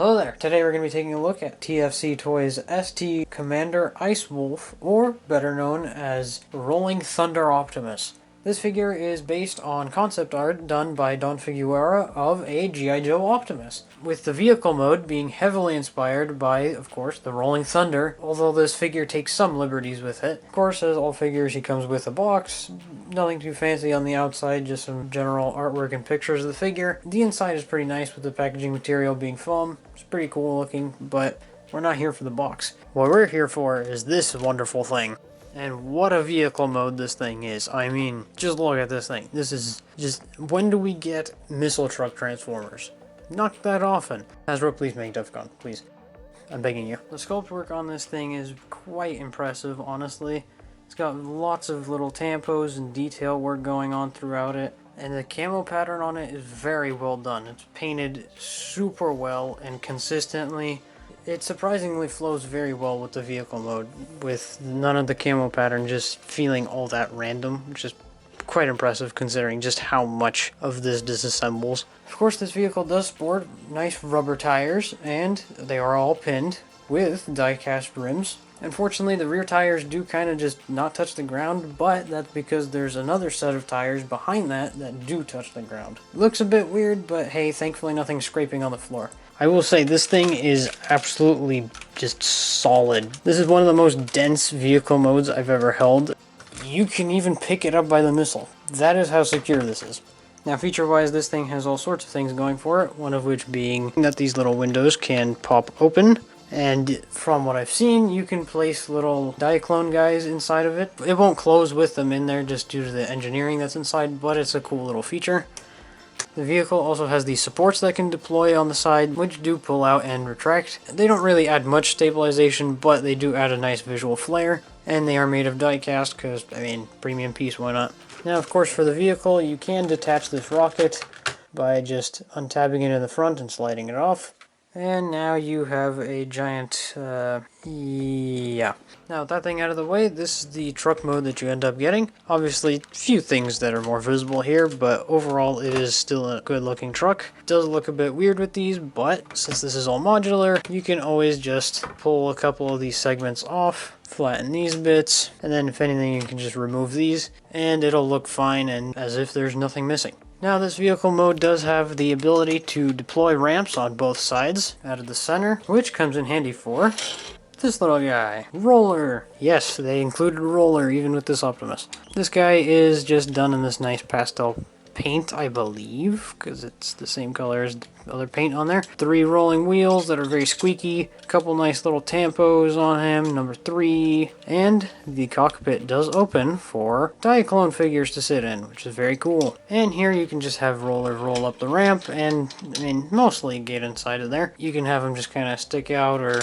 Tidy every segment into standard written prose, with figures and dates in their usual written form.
Hello there, today we're going to be taking a look at TFC Toys ST Commander Ice Wolf, or better known as Rolling Thunder Optimus. This figure is based on concept art done by Don Figueroa of a GIJoe Optimus, with the vehicle mode being heavily inspired by, of course, the Rolling Thunder, although this figure takes some liberties with it. Of course, as all figures, he comes with a box, nothing too fancy on the outside, just some general artwork and pictures of the figure. The inside is pretty nice with the packaging material being foam. It's pretty cool looking, but we're not here for the box. What we're here for is this wonderful thing. And what a vehicle mode this thing is. I mean, just look at this thing. This is just... when do we get missile truck transformers? Not that often. Hasbro, please make Defcon, please. I'm begging you. The sculpt work on this thing is quite impressive, honestly. It's got lots of little tampos and detail work going on throughout it. And the camo pattern on it is very well done. It's painted super well and consistently. It surprisingly flows very well with the vehicle mode, with none of the camo pattern just feeling all that random, which is quite impressive considering just how much of this disassembles. Of course, this vehicle does sport nice rubber tires, and they are all pinned with die-cast rims. Unfortunately, the rear tires do kind of just not touch the ground, but that's because there's another set of tires behind that do touch the ground. Looks a bit weird, but hey, thankfully nothing's scraping on the floor. I will say this thing is absolutely just solid. This is one of the most dense vehicle modes I've ever held. You can even pick it up by the missile. That is how secure this is. Now, feature-wise, this thing has all sorts of things going for it, one of which being that these little windows can pop open. And from what I've seen, you can place little Diaclone guys inside of it. It won't close with them in there just due to the engineering that's inside, but it's a cool little feature. The vehicle also has these supports that can deploy on the side, which do pull out and retract. They don't really add much stabilization, but they do add a nice visual flair. And they are made of die-cast because, I mean, premium piece, why not? Now, of course, for the vehicle, you can detach this rocket by just untabbing it in the front and sliding it off. And now you have a giant, yeah. Now, with that thing out of the way, this is the truck mode that you end up getting. Obviously, few things that are more visible here, but overall it is still a good looking truck. It does look a bit weird with these, but since this is all modular, you can always just pull a couple of these segments off, flatten these bits, and then if anything you can just remove these, and it'll look fine and as if there's nothing missing. Now, this vehicle mode does have the ability to deploy ramps on both sides out of the center, which comes in handy for this little guy, Roller. Yes, they included Roller even with this Optimus. This guy is just done in this nice pastel paint, I believe, because it's the same color as the other paint on there. 3 rolling wheels that are very squeaky, a couple nice little tampos on him, number 3, and the cockpit does open for Diaclone figures to sit in, which is very cool. And here you can just have Roller roll up the ramp and, I mean, mostly get inside of there. You can have him just kind of stick out or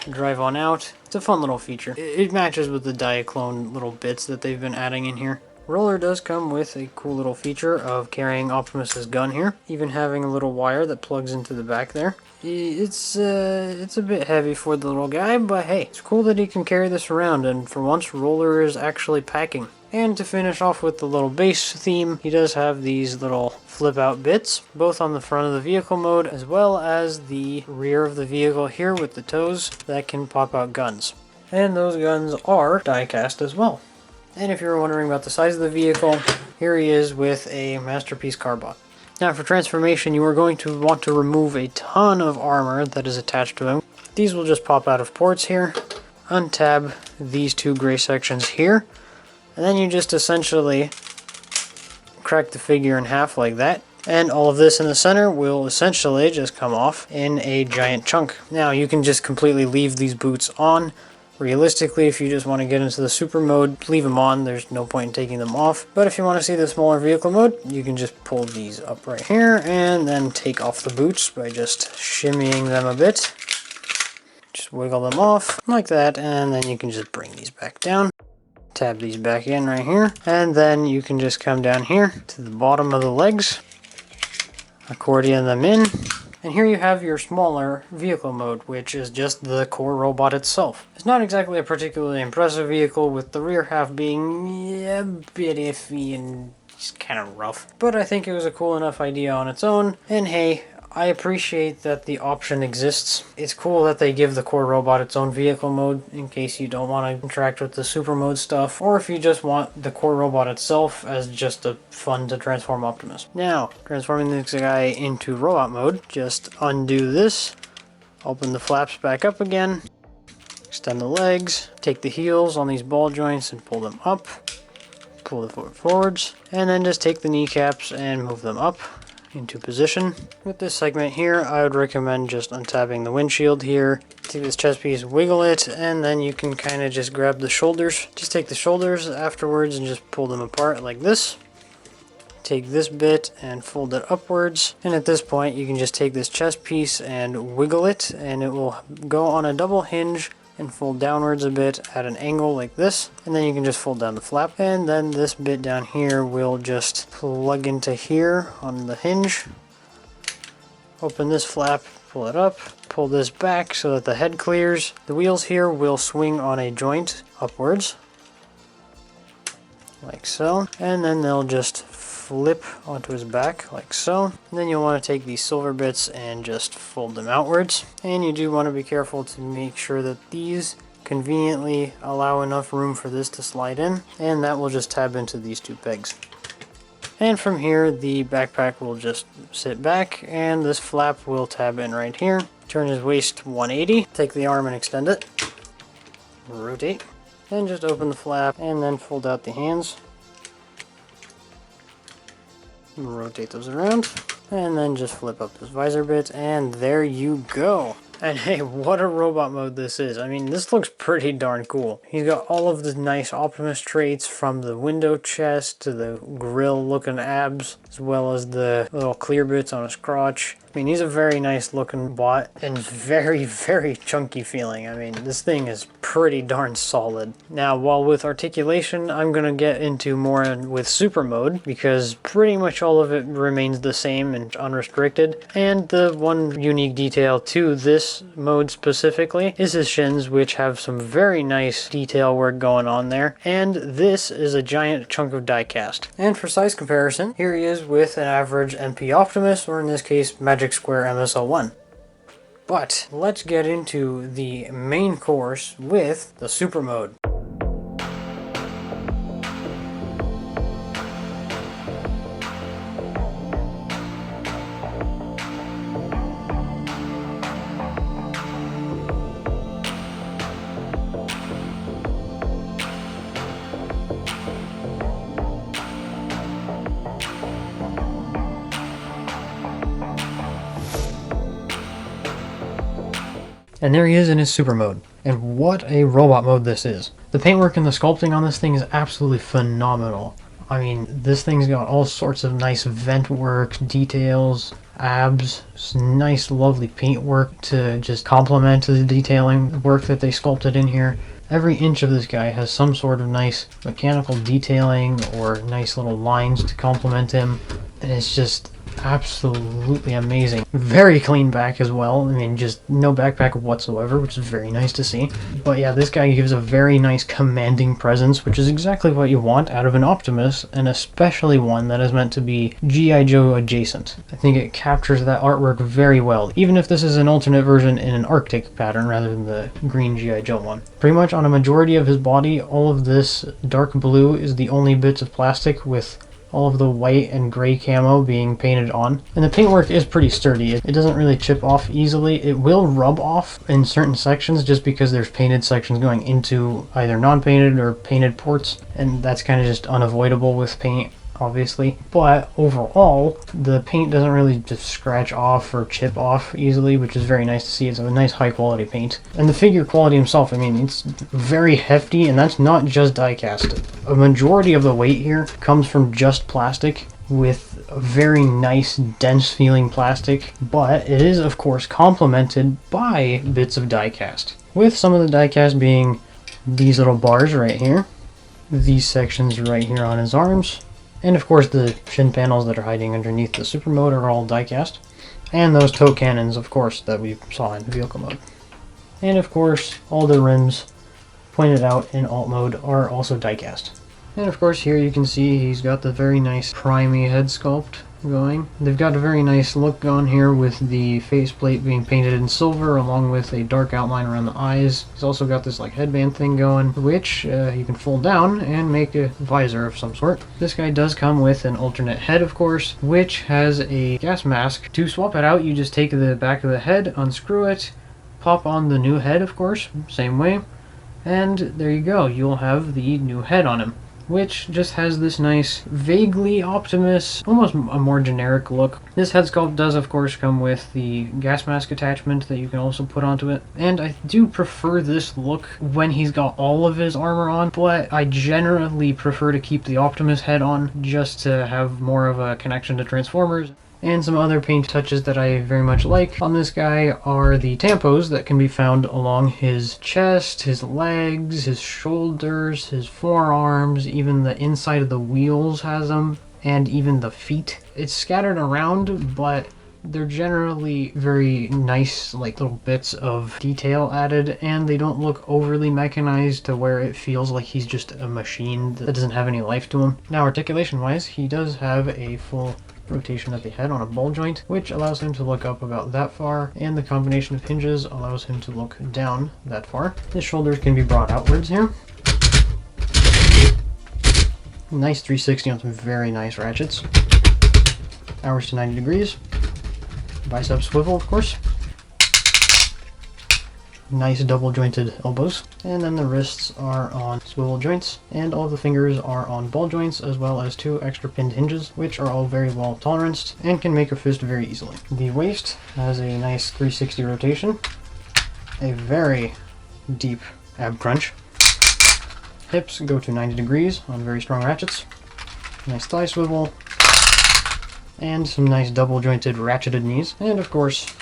drive on out. It's a fun little feature. It matches with the Diaclone little bits that they've been adding in here. Roller does come with a cool little feature of carrying Optimus's gun here, even having a little wire that plugs into the back there. It's a bit heavy for the little guy, but hey, it's cool that he can carry this around, and for once, Roller is actually packing. And to finish off with the little base theme, he does have these little flip-out bits, both on the front of the vehicle mode, as well as the rear of the vehicle here with the toes that can pop out guns. And those guns are die-cast as well. And if you were wondering about the size of the vehicle, here he is with a Masterpiece Carbot. Now, for transformation, you are going to want to remove a ton of armor that is attached to him. These will just pop out of ports here. Untab these 2 gray sections here. And then you just essentially crack the figure in half like that. And all of this in the center will essentially just come off in a giant chunk. Now, you can just completely leave these boots on. Realistically, if you just want to get into the super mode, leave them on. There's no point in taking them off. But if you want to see the smaller vehicle mode, you can just pull these up right here and then take off the boots by just shimmying them a bit. Just wiggle them off like that, and then you can just bring these back down. Tab these back in right here, and then you can just come down here to the bottom of the legs, accordion them in. And here you have your smaller vehicle mode, which is just the core robot itself. It's not exactly a particularly impressive vehicle, with the rear half being a bit iffy and just kind of rough. But I think it was a cool enough idea on its own, and hey, I appreciate that the option exists. It's cool that they give the core robot its own vehicle mode in case you don't want to interact with the super mode stuff, or if you just want the core robot itself as just a fun to transform Optimus. Now, transforming this guy into robot mode, just undo this, open the flaps back up again, extend the legs, take the heels on these ball joints and pull them up, pull the foot forwards, and then just take the kneecaps and move them up into position. With this segment here, I would recommend just untabbing the windshield here. Take this chest piece, wiggle it, and then you can kind of just grab the shoulders. Just take the shoulders afterwards and just pull them apart like this. Take this bit and fold it upwards, and at this point you can just take this chest piece and wiggle it, and it will go on a double hinge and fold downwards a bit at an angle like this, and then you can just fold down the flap, and then this bit down here will just plug into here on the hinge. Open this flap, pull it up, pull this back so that the head clears. The wheels here will swing on a joint upwards like so, and then they'll just flip onto his back like so. And then you'll want to take these silver bits and just fold them outwards, and you do want to be careful to make sure that these conveniently allow enough room for this to slide in, and that will just tab into these two pegs. And from here the backpack will just sit back, and this flap will tab in right here. Turn his waist 180, take the arm and extend it, rotate, and just open the flap and then fold out the hands. Rotate those around, and then just flip up this visor bit, and there you go. And hey, what a robot mode this is. I mean, this looks pretty darn cool. He's got all of the nice Optimus traits, from the window chest to the grill looking abs, as well as the little clear bits on his crotch. I mean, he's a very nice looking bot and very, very chunky feeling. I mean, this thing is pretty darn solid. Now, while with articulation, I'm going to get into more with super mode, because pretty much all of it remains the same and unrestricted. And the one unique detail to this mode specifically is his shins, which have some very nice detail work going on there. And this is a giant chunk of die cast. And for size comparison, here he is with an average MP Optimus, or in this case, Magic Square MSL1. But let's get into the main course with the super mode. And there he is in his super mode. And what a robot mode this is. The paintwork and the sculpting on this thing is absolutely phenomenal. I mean, this thing's got all sorts of nice vent work, details, abs, nice lovely paintwork to just complement the detailing work that they sculpted in here. Every inch of this guy has some sort of nice mechanical detailing or nice little lines to complement him. And it's just absolutely amazing. Very clean back as well. I mean, just no backpack whatsoever, which is very nice to see. But yeah, this guy gives a very nice commanding presence, which is exactly what you want out of an Optimus, and especially one that is meant to be GIJoe adjacent. I think it captures that artwork very well, even if this is an alternate version in an Arctic pattern rather than the green GIJoe one. Pretty much on a majority of his body, all of this dark blue is the only bits of plastic, with all of the white and gray camo being painted on. And the paintwork is pretty sturdy. It doesn't really chip off easily. It will rub off in certain sections just because there's painted sections going into either non-painted or painted ports, and that's kind of just unavoidable with paint, obviously. But overall, the paint doesn't really just scratch off or chip off easily, which is very nice to see. It's a nice high quality paint. And the figure quality himself, I mean, it's very hefty, and that's not just die cast. A majority of the weight here comes from just plastic, with a very nice dense feeling plastic, but it is of course complemented by bits of die cast, with some of the die cast being these little bars right here, these sections right here on his arms, and of course the shin panels that are hiding underneath the super mode are all die cast, and those toe cannons, of course, that we saw in vehicle mode. And of course all the rims pointed out in alt mode are also die cast. And of course here you can see he's got the very nice primey head sculpt going. They've got a very nice look going here with the faceplate being painted in silver along with a dark outline around the eyes. He's also got this like headband thing going, which you can fold down and make a visor of some sort. This guy does come with an alternate head, of course, which has a gas mask. To swap it out, you just take the back of the head, unscrew it, pop on the new head, of course, same way, and there you go. You'll have the new head on him, which just has this nice, vaguely Optimus, almost a more generic look. This head sculpt does, of course, come with the gas mask attachment that you can also put onto it. And I do prefer this look when he's got all of his armor on, but I generally prefer to keep the Optimus head on just to have more of a connection to Transformers. And some other paint touches that I very much like on this guy are the tampos that can be found along his chest, his legs, his shoulders, his forearms, even the inside of the wheels has them, and even the feet. It's scattered around, but they're generally very nice, like little bits of detail added, and they don't look overly mechanized to where it feels like he's just a machine that doesn't have any life to him. Now, articulation-wise, he does have a full rotation at the head on a ball joint, which allows him to look up about that far, and the combination of hinges allows him to look down that far. His shoulders can be brought outwards here. Nice 360 on some very nice ratchets. Hours to 90 degrees. Bicep swivel, of course. Nice double jointed elbows, and then the wrists are on swivel joints, and all the fingers are on ball joints, as well as 2 extra pinned hinges, which are all very well toleranced and can make a fist very easily. The waist has a nice 360 rotation, a very deep ab crunch. Hips go to 90 degrees on very strong ratchets. Nice thigh swivel, and some nice double jointed ratcheted knees, and of course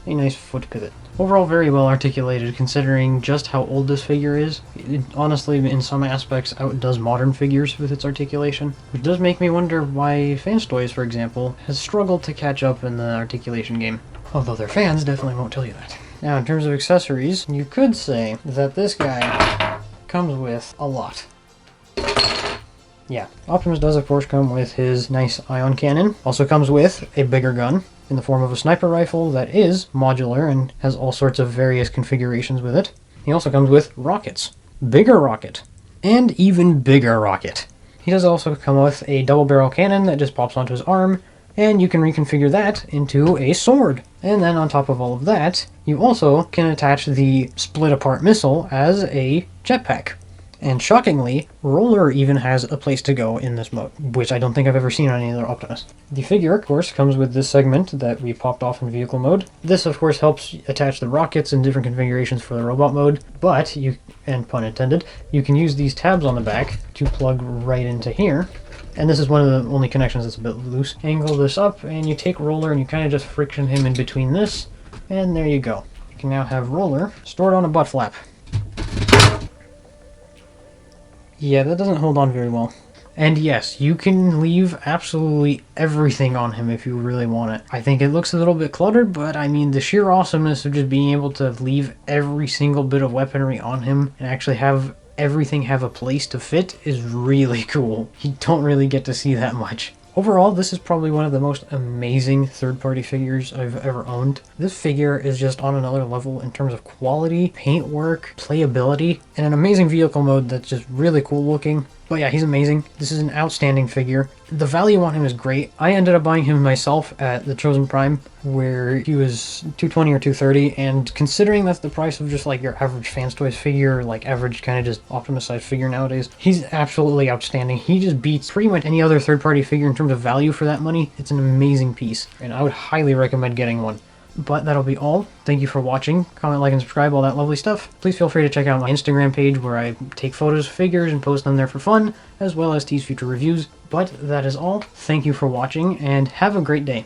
a nice foot pivot. Overall, very well articulated considering just how old this figure is. It honestly, in some aspects, outdoes modern figures with its articulation, which does make me wonder why Fans Toys, for example, has struggled to catch up in the articulation game. Although their fans definitely won't tell you that. Now, in terms of accessories, you could say that this guy comes with a lot. Yeah, Optimus does, of course, come with his nice ion cannon. Also comes with a bigger gun in the form of a sniper rifle that is modular and has all sorts of various configurations with it. He also comes with rockets. Bigger rocket. And even bigger rocket. He does also come with a double barrel cannon that just pops onto his arm, and you can reconfigure that into a sword. And then on top of all of that, you also can attach the split apart missile as a jetpack. And shockingly, Roller even has a place to go in this mode, which I don't think I've ever seen on any other Optimus. The figure, of course, comes with this segment that we popped off in vehicle mode. This, of course, helps attach the rockets in different configurations for the robot mode, but you, and pun intended, you can use these tabs on the back to plug right into here. And this is one of the only connections that's a bit loose. Angle this up, and you take Roller and you kind of just friction him in between this, and there you go. You can now have Roller stored on a butt flap. Yeah, that doesn't hold on very well. And yes, you can leave absolutely everything on him if you really want it. I think it looks a little bit cluttered, but I mean, the sheer awesomeness of just being able to leave every single bit of weaponry on him and actually have everything have a place to fit is really cool. You don't really get to see that much. Overall, this is probably one of the most amazing third-party figures I've ever owned. This figure is just on another level in terms of quality, paintwork, playability, and an amazing vehicle mode that's just really cool looking. But yeah, he's amazing. This is an outstanding figure. The value on him is great. I ended up buying him myself at the Chosen Prime, where he was $220 or $230, and considering that's the price of just like your average Fans Toys figure, like average kind of just Optimus size figure nowadays, he's absolutely outstanding. He just beats pretty much any other third-party figure in terms of value for that money. It's an amazing piece, and I would highly recommend getting one. But that'll be all. Thank you for watching. Comment, like, and subscribe, all that lovely stuff. Please feel free to check out my Instagram page where I take photos of figures and post them there for fun, as well as tease future reviews. But that is all. Thank you for watching, and have a great day.